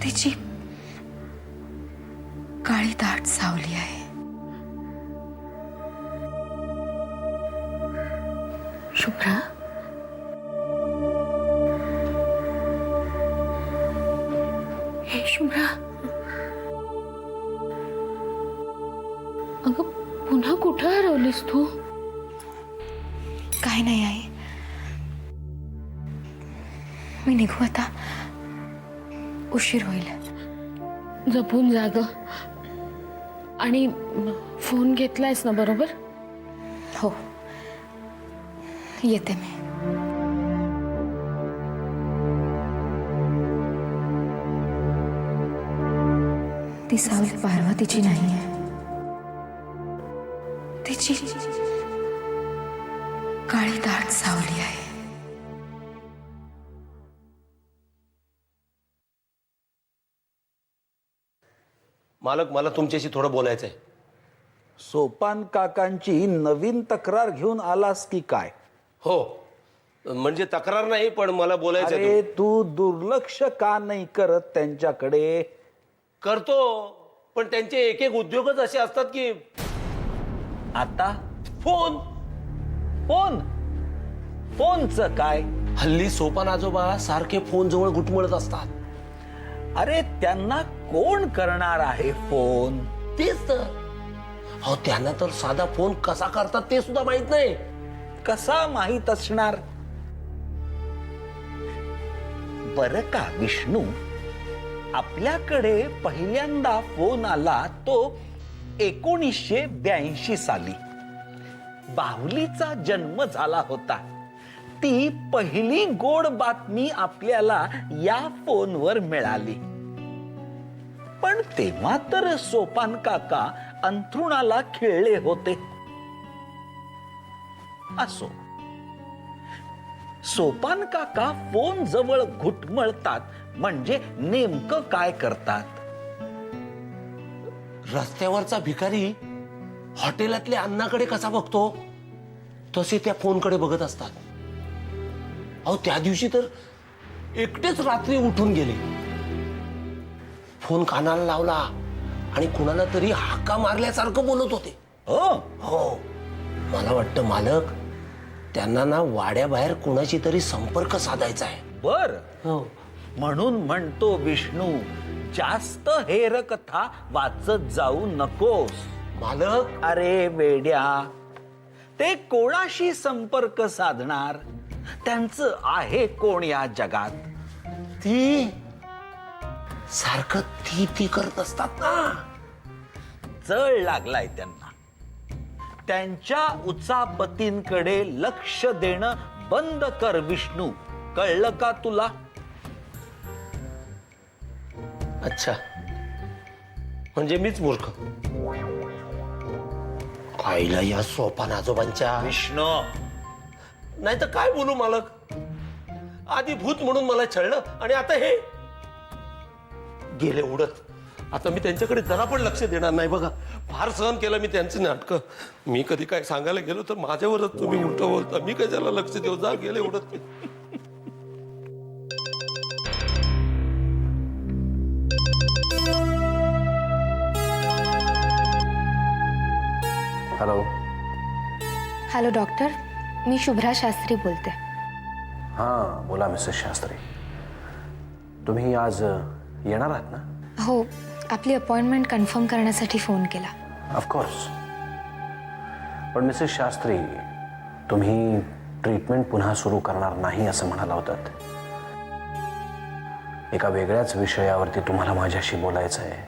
तिची काळी दाट सावली आहे. शुभ्रा, हे शुभ्रा, अगं पुन्हा कुठं हरवलीस तू? काय नाही आई, मी निघू आता, उशीर होईल. जपून जा ग. आणि फोन घेतलायस ना बरोबर? हो, येते मी. ती सावली पार्वतीची नाही आहे, तिची काळी दाट सावली आहे. मालक, मला तुमच्याशी थोडं बोलायचं आहे. सोपान काकांची नवीन तक्रार घेऊन आलास की काय? हो, म्हणजे तक्रार नाही, पण मला बोलायचं आहे. अरे तू दुर्लक्ष का नाही करत त्यांच्याकडे? करतो, पण त्यांचे एक एक उद्योगच असे असतात की आता फोन फोन फोनचं काय? हल्ली सोपान आजोबा सारखे फोन जवळ घुटमळत असतात. अरे त्यांना कोण करणार आहे फोन? तेच तर. हो, त्यांना तर साधा फोन कसा करतात ते सुद्धा माहित नाही. कसा माहित असणार? बर का विष्णू, आपल्याकडे पहिल्यांदा फोन आला तो 1982 साली. बाहुलीचा जन्म झाला होता. ती पहिली गोड बातमी आपल्याला या फोनवर मिळाली. पण तेव्हा तर सोपान काका अंथरुणाला खिळले होते. असो, सोपान काका फोन जवळ घुटमळतात म्हणजे नेमकं काय करतात? रस्त्यावरचा भिकारी हॉटेलातल्या अन्नाकडे कसा बघतो तसे त्या फोनकडे बघत असतात. अहो, त्या दिवशी तर एकटेच रात्री उठून गेले. फोन कानाला लावला आणि कुणाला तरी हाका मारल्यासारखं बोलत होते. हो, मला वाटतं मालक, त्यांना ना वाड्याबाहेर कुणाशी तरी संपर्क साधायचा आहे. बर. हो. म्हणून म्हणतो विष्णू, जास्त हेरकथा वाचत जाऊ नकोस. मालक, अरे वेड्या, ते कोणाशी संपर्क साधणार? त्यांचं आहे कोण या जगात? ती सारखं ती करत असतात ना. जळ लागलाय त्यांना. त्यांच्या उचापतींकडे लक्ष देणं बंद कर विष्णू, कळलं का तुला? अच्छा, म्हणजे मीच मूर्ख. आईला या सोपान आजोबांच्या. विष्णू, नाही तर काय बोलू मालक. आधी भूत म्हणून मला छळलं आणि आता हे गेले उडत. आता मी त्यांच्याकडे जरा पण लक्ष देणार नाही. बघा, फार सहन केलं मी त्यांचं नाटकं. मी कधी काय सांगायला गेलो तर माझ्यावरच तुम्ही उलट बोलता. मी कशाला लक्ष देऊ? जा, गेले उडत. हॅलो. हॅलो डॉक्टर, मी शुभ्रा शास्त्री बोलते. हां, बोला मिसेस शास्त्री. तुम्ही आज येणार आहात ना? हो, आपली अपॉइंटमेंट कन्फर्म करण्यासाठी फोन केला. ऑफकोर्स. पण मिसेस शास्त्री, तुम्ही ट्रीटमेंट पुन्हा सुरू करणार नाही असं म्हणाला होतात. एका वेगळ्याच विषयावरती तुम्हाला माझ्याशी बोलायचं आहे.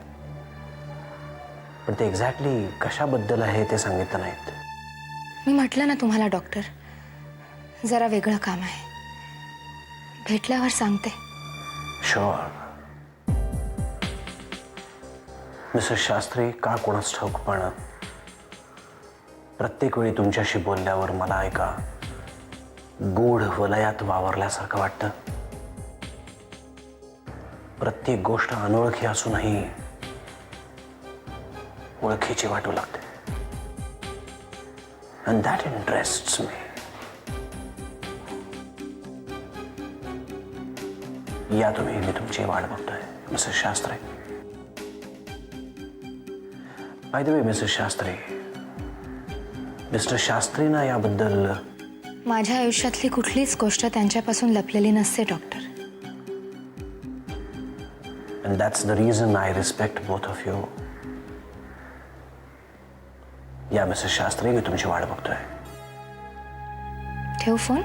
पण ते एक्झॅक्टली कशाबद्दल आहे ते सांगितलं नाहीत. मी म्हटलं ना तुम्हाला डॉक्टर, जरा वेगळं काम आहे. भेटल्यावर सांगते. शुअर. मिसेस शास्त्री, का कोणास ठाऊक पण प्रत्येक वेळी तुमच्याशी बोलल्यावर मला एका गूढ वलयात वावरल्यासारखं वाटतं. प्रत्येक गोष्ट अनोळखी असूनही ओळखीची वाटू लागते. And that interests me. या तुम्ही, मी तुमची वाट बघतोय. Mrs Shastri, by the way Mrs Shastri, Mr शास्त्रींना याबद्दल माझ्या आयुष्यातली कुठलीच गोष्ट त्यांच्यापासून लपलेली नसते doctor. and that's the reason I respect both of you. या मिसेस शास्त्री, मी तुमची वाट बघतोय. ठेव फोन.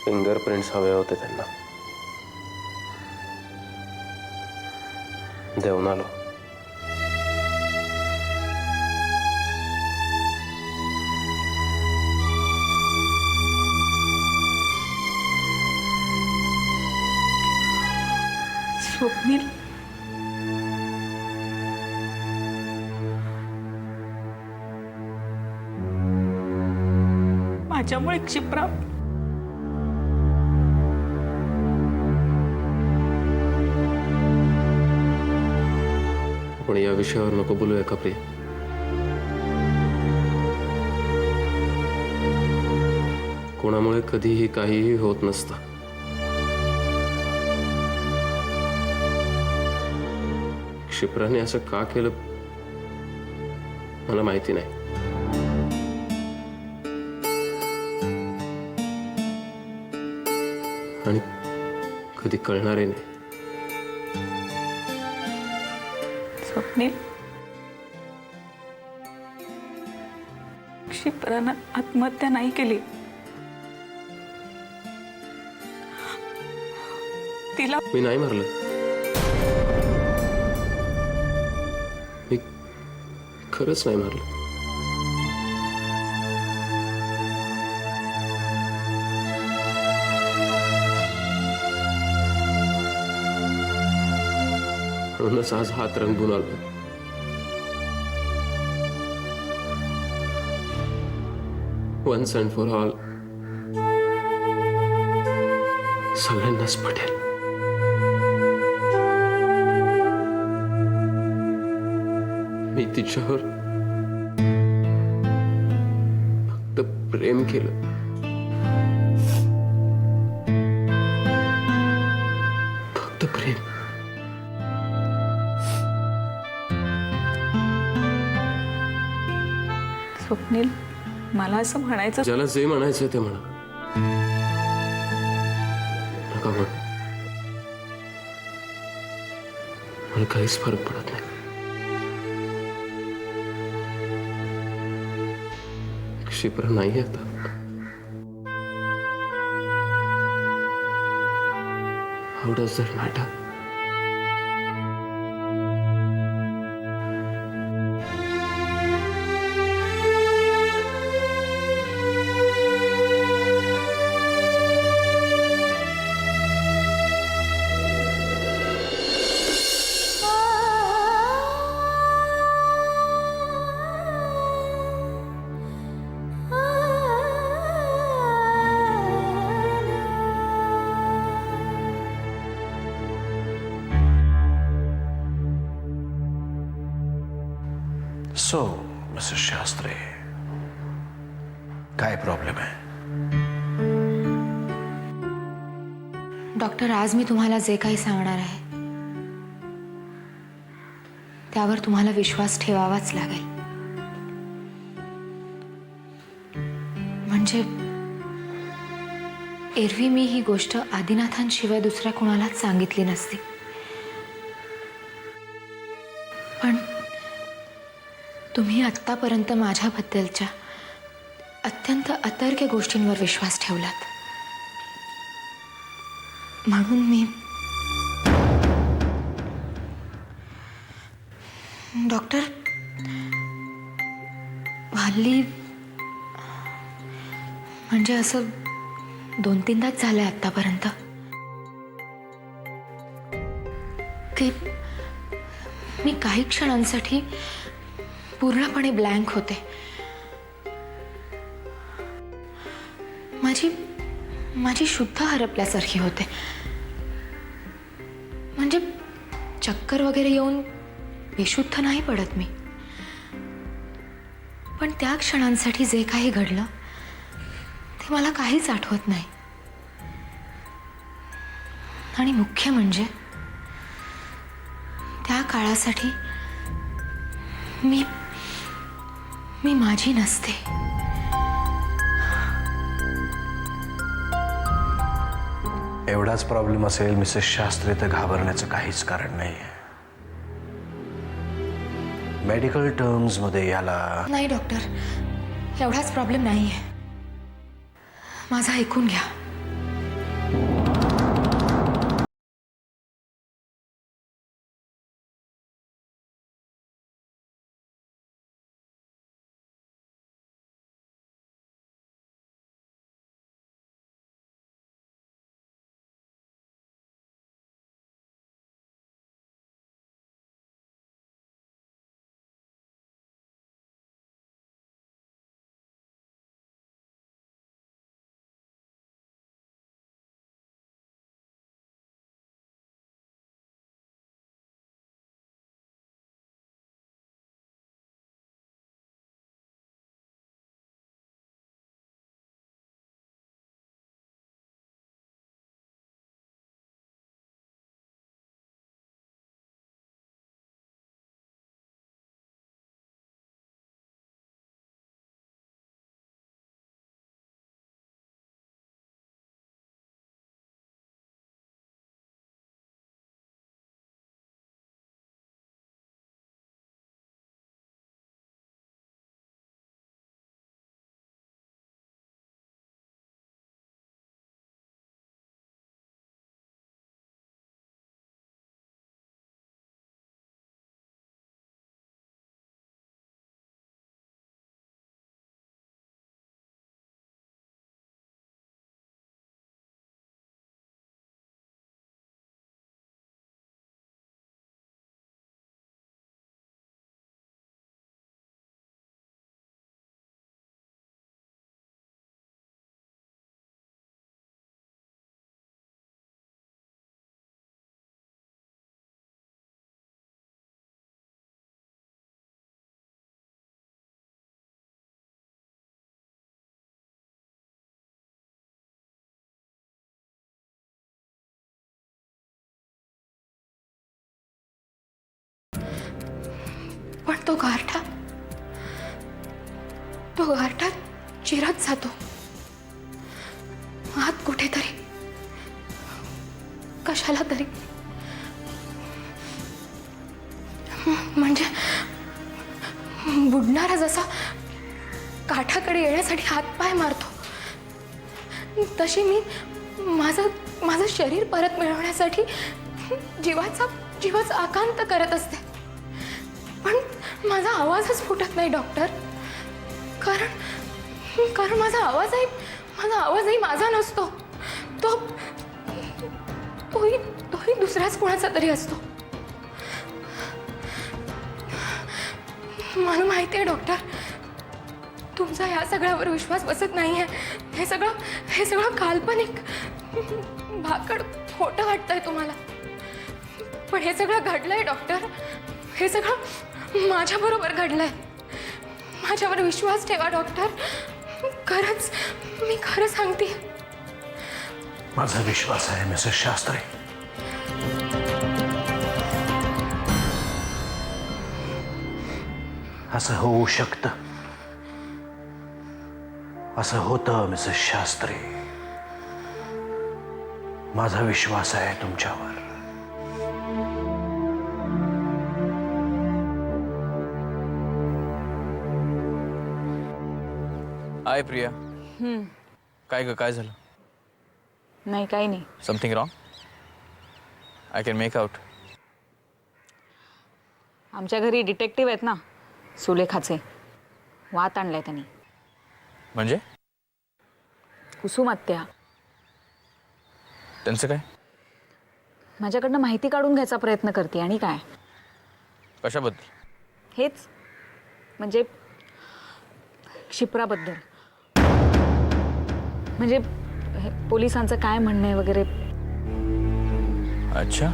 फिंगरप्रिंट्स हवे होते त्यांना. देऊन आलो. स्वप्नील, माझ्यामुळे क्षिप्रा पण या विषयावर नको बोलूया का प्रिया? कोणामुळे कधीही काहीही होत नसतं. क्षिप्राने असं का केलं मला माहिती नाही. आणि कधी कळणारही नाही. स्वप्नील, क्षिप्रानं आत्महत्या नाही केली. तिला मी नाही मारलं. मी खरंच नाही मारलं. म्हणूनच आज हात रंगून आलो. वन्स अँड फॉर ऑल सगळ्यांनाच पटेल. मी तिच्यावर फक्त प्रेम केलं. फक्त प्रेम. स्वप्नील, मला असं म्हणायचं, ज्याला जे म्हणायचं ते म्हणा. नका म्हण. मला काहीच फरक पडत नाही. क्षिप्रा नाही आता. How does that matter? So Mrs Shastri, काय प्रॉब्लेम आहे? डॉक्टर, आज मी तुम्हाला जे काही सांगणार आहे त्यावर तुम्हाला विश्वास ठेवावाच लागेल. म्हणजे एरवी मी ही गोष्ट आदिनाथांशिवाय दुसऱ्या कोणालाच सांगितली नसती. पण तुम्ही आत्तापर्यंत माझ्याबद्दलच्या अत्यंत अतर्क्य गोष्टींवर विश्वास ठेवलात. म्हणून डॉक्टर, हल्ली म्हणजे असं 2-3दाच झालंय आतापर्यंत की मी काही क्षणांसाठी पूर्णपणे ब्लँक होते. माझी शुद्ध हरपल्यासारखी होते. म्हणजे चक्कर वगैरे येऊन बेशुद्ध नाही पडत मी, पण त्या क्षणांसाठी जे काही घडलं ते मला काहीच आठवत नाही. आणि मुख्य म्हणजे त्या काळासाठी मी माझी नसते. एवढाच प्रॉब्लेम असेल मिसेस शास्त्री तर घाबरण्याचं काहीच कारण नाही. मेडिकल टर्म्स मध्ये याला नाही डॉक्टर, एवढाच प्रॉब्लेम नाही आहे. माझं ऐकून घ्या. पण तो गारठा चिरत जातो आत कुठेतरी, कशाला तरी. म्हणजे बुडणारा जसा काठाकडे येण्यासाठी हातपाय मारतो, तशी मी माझं शरीर परत मिळवण्यासाठी जीवाचा आकांत करत असते. पण माझा आवाजच फुटत नाही डॉक्टर, कारण माझा आवाजही माझा नसतो. तोही दुसऱ्याच कोणाचा तरी असतो. मला माहिती आहे डॉक्टर, तुमचा या सगळ्यावर विश्वास बसत नाहीये. हे सगळं काल्पनिक, भाकड, खोटं वाटतंय तुम्हाला. पण हे सगळं घडलंय डॉक्टर. हे सगळं माझ्याबरोबर घडलंय. माझ्यावर विश्वास ठेवा डॉक्टर. खरंच, मी खरं सांगते. माझा विश्वास आहे मिसेस शास्त्री. असं होऊ शकतं, असं होतं मिसेस शास्त्री. माझा विश्वास आहे तुमच्यावर. हाय प्रिया. काय झालं? नाही, काही नाही. Something wrong? I can make out. आमच्या घरी डिटेक्टिव्ह आहेत ना, सुलेखाचे. वात आणलाय त्यांनी. म्हणजे कुसुम आत्या त्यांचं काय? माझ्याकडनं माहिती काढून घ्यायचा प्रयत्न करते. आणि काय? कशाबद्दल? हेच म्हणजे क्षिप्राबद्दल. म्हणजे पोलिसांचं काय म्हणणं आहे वगैरे. अच्छा,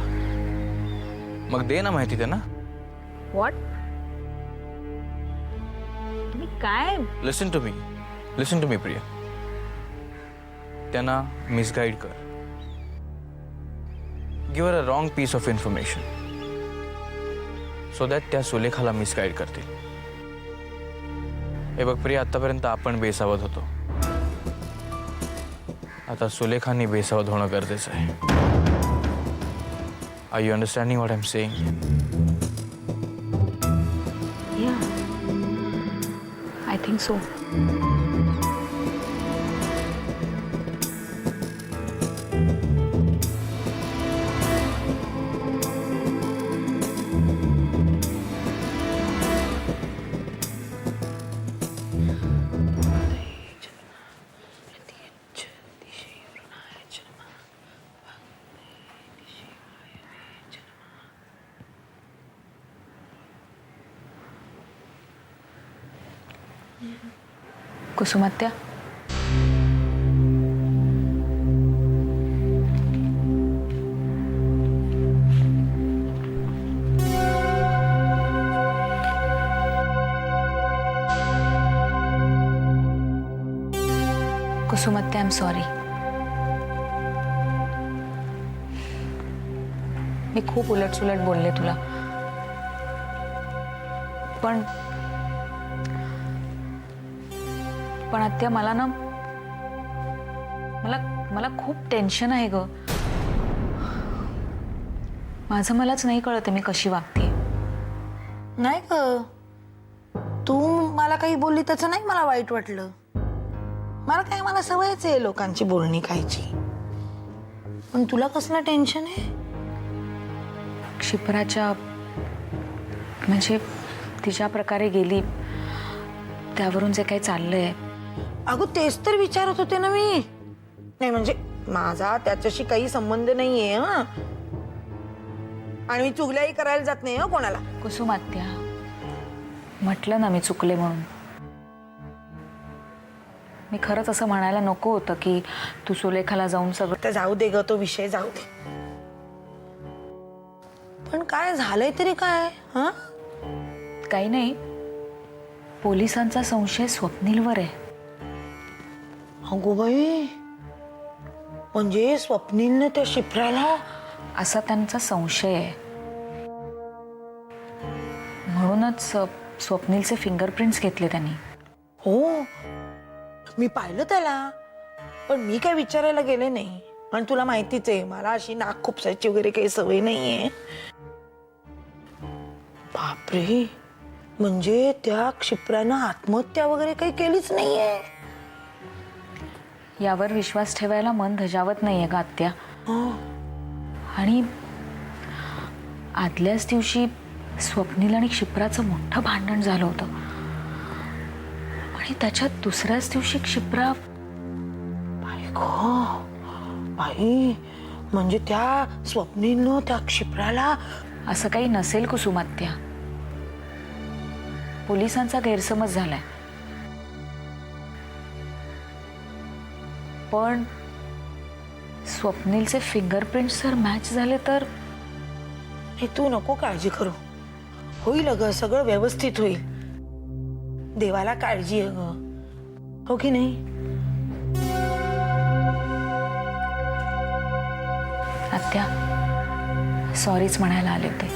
मग दे ना माहिती त्यांना. व्हॉट? तुम्ही काय? Listen to me Priya. त्यांना मिसगाईड कर. Give a wrong piece of information so that त्या सुलेखाला मिसगाईड करतील. हे बघ प्रिया, आतापर्यंत आपण बेसावध होतो. आता सुलेखांनी बेसावध होणं गरजेचं आहे. Are you understanding what I am saying? Yeah, I think so. कुसुमात्या, कुसुमात्या, आय एम सॉरी. मी खूप उलटसुलट बोलले तुला. पण आत्या, मला ना मला खूप टेन्शन आहे ग. माझं मलाच नाही कळत मी कशी वागते. नाही ग, तू मला काही बोलली त्याचं नाही मला वाईट वाटलं. मला सवयच आहे लोकांची बोलणी खायची. पण तुला कसलं टेन्शन आहे? क्षिप्राच्या म्हणजे तिच्या प्रकारे गेली त्यावरून जे काही चाललंय. अगो तेच तर विचारत होते ना मी. नाही म्हणजे माझा त्याच्याशी काही संबंध नाहीये हं. आणि मी चुगल्याही करायला जात नाही कोणाला. कुसुमात्या, म्हटलं ना मी चुकले म्हणून. मी खरंच असं म्हणायला नको होतं की तू सुलेखाला जाऊन सगळं. तर जाऊ दे ग, तो विषय जाऊ दे. पण काय झालंय तरी काय? हं? काही नाही. पोलिसांचा संशय स्वप्नीलवर आहे. अगो बाई, म्हणजे स्वप्नीलने त्या शिप्राला. असा त्यांचा संशय आहे. म्हणूनच स्वप्नीलचे फिंगरप्रिंट्स घेतले त्यांनी. हो, मी पाहिलं त्याला. पण मी काय विचारायला गेले नाही. आणि तुला माहितीच आहे मला अशी नाक खुपसायची वगैरे काही सवय नाहीये. बापरे, म्हणजे त्या क्षिप्रानं आत्महत्या वगैरे काही केलीच नाहीये. यावर विश्वास ठेवायला मन धजावत नाहीये का आत्या. आणि आदल्याच दिवशी स्वप्नील आणि क्षिप्राचं मोठं भांडण झालं होतं. आणि त्याच्यात दुसऱ्याच दिवशी क्षिप्रा. बाई, म्हणजे त्या स्वप्नीलनं त्या क्षिप्राला. असं काही नसेल कुसुमात्या. पोलिसांचा गैरसमज झालाय. पण स्वप्नीलचे फिंगरप्रिंट्स जर मॅच झाले तर. हे तू नको काळजी करू. होईल अगं, सगळं व्यवस्थित होईल. देवाला काळजी आहे ग, हो की नाही? आत्या, सॉरीच म्हणायला आले होते.